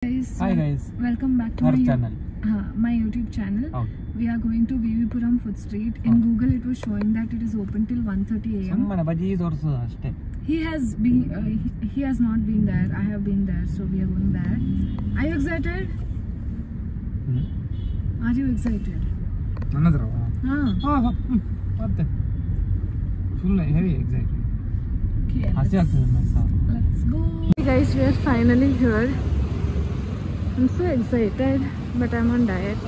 Hi guys, welcome back to our channel. My YouTube channel. Oh. We are going to VV Food Street. In Google it was showing that it is open till 1:30 am. He has not been there. I have been there, so we are going there. Are you excited? Are you excited? Full heavy excited. Okay, let's go. Hey guys, we are finally here. I'm so excited, but I'm on diet.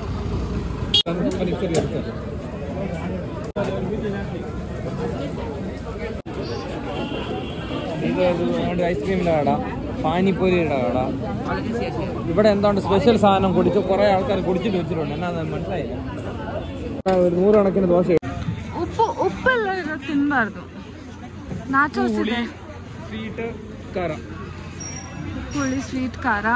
Ice cream panipuri കട ഇവിടെ എന്താണ് special സാധനം കുടിച്ച് കുറെ ആൾക്കാർ കുടിച്ചിട്ട് വെച്ചിട്ടുണ്ട് എന്നാ മനസ്സിലായില്ല ഒരു 100 കണക്കിന് ദോശ ಉಪ್ಪೆಲ್ಲ ತಿನ್ನಬಾರ್ದು ನಾಚೋಸ್ ಇದೆ ಸ್ವೀಟ್ ಖಾರ ಹುಳಿ ಸ್ವೀಟ್ ಖಾರ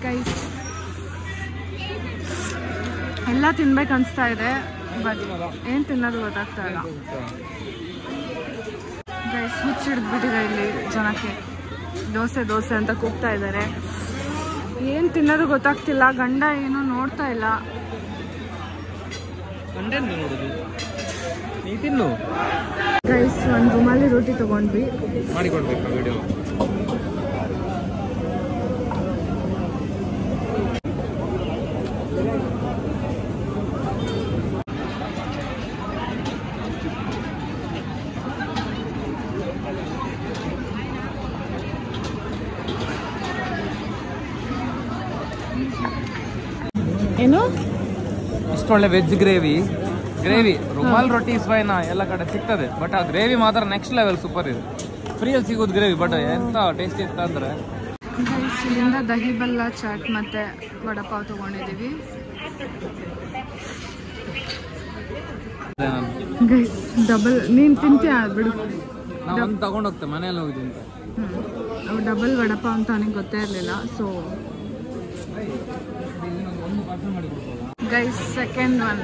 ಗೈಸ್ ಎಲ್ಲ ತಿನ್ಬೇಕು ಅನಿಸ್ತಾ ಇದೆ ಬಟ್ ಏನು ತಿನ್ನೋದು ಗೊತ್ತಾಗ್ತಾ ಇಲ್ಲ ಗೈಸ್ ಹುಚ್ಚಿಡ್ಬಿಟ್ಟಿದೆ ಇಲ್ಲಿ ಜನಕ್ಕೆ ದೋಸೆ ಅಂತ ಕೂಗ್ತಾ ಇದ್ದಾರೆ ಏನು ತಿನ್ನೋದು ಗೊತ್ತಾಗ್ತಿಲ್ಲ ಗಂಡ ಏನು ನೋಡ್ತಾ ಇಲ್ಲ ಗೈಸ್ ಒಂದು ರುಮಾಲಿ ರೋಟಿ ತಗೊಂಡ್ವಿ ಮಾಡಿಕೊಡ್ಬೇಕಾ ವಿಡಿಯೋ ಏನು ಇಷ್ಟು ಒಳ್ಳೆ ವೆಜ್ ಗ್ರೇವಿ ರುಮಾಲ್ ರೊಟ್ಟಿ ಸ್ವೈನ ಎಲ್ಲ ಕಡೆ ಸಿಗ್ತದೆ ಬಟ್ ಆ ಗ್ರೇವಿ ಮಾತ್ರ ನೆಕ್ಸ್ಟ್ ಲೆವೆಲ್ ಸೂಪರ್ ಇದೆ ಫ್ರೀಯಲ್ಲಿ ಸಿಗೋದು ಗ್ರೇವಿ ಬಟ್ ಎಂತ ಟೇಸ್ಟ್ ಇತ್ತು ಅಂದ್ರೆ ಇಲ್ಲಿಂದ ದಹಿ ಬೆಲ್ಲ ಚಾಟ್ ಮತ್ತೆ ವಡಪಾವ್ ತಗೊಂಡಿದ್ದೀವಿ ಗೈಸ್ ಡಬಲ್ ನೀನು ತಿಂತೀಯ ಬಿಡು ನಾವು ಒಂದು ತಗೊಂಡು ಹೋಗ್ತೇವೆ ಮನೆಯಲ್ಲಿ ಹೋಗಿದ್ದೀನಿ ಅವು ಡಬಲ್ ವಡಪಾವ್ ಅಂತ ನನಗೆ ಗೊತ್ತೇ ಇರಲಿಲ್ಲ ಸೊ ಗೈಸ್ ಸೆಕೆಂಡ್ ಒನ್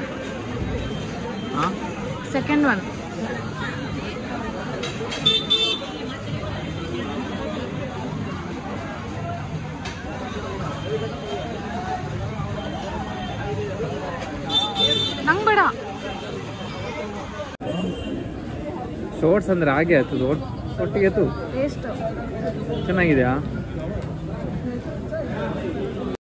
ನಂಗೆ ಬೇಡ ಶೋರ್ಟ್ಸ್ ಅಂದ್ರೆ ಹಾಗೆ ಆಯ್ತು ಒಟ್ಟಿಗೆ ಚೆನ್ನಾಗಿದೆಯಾ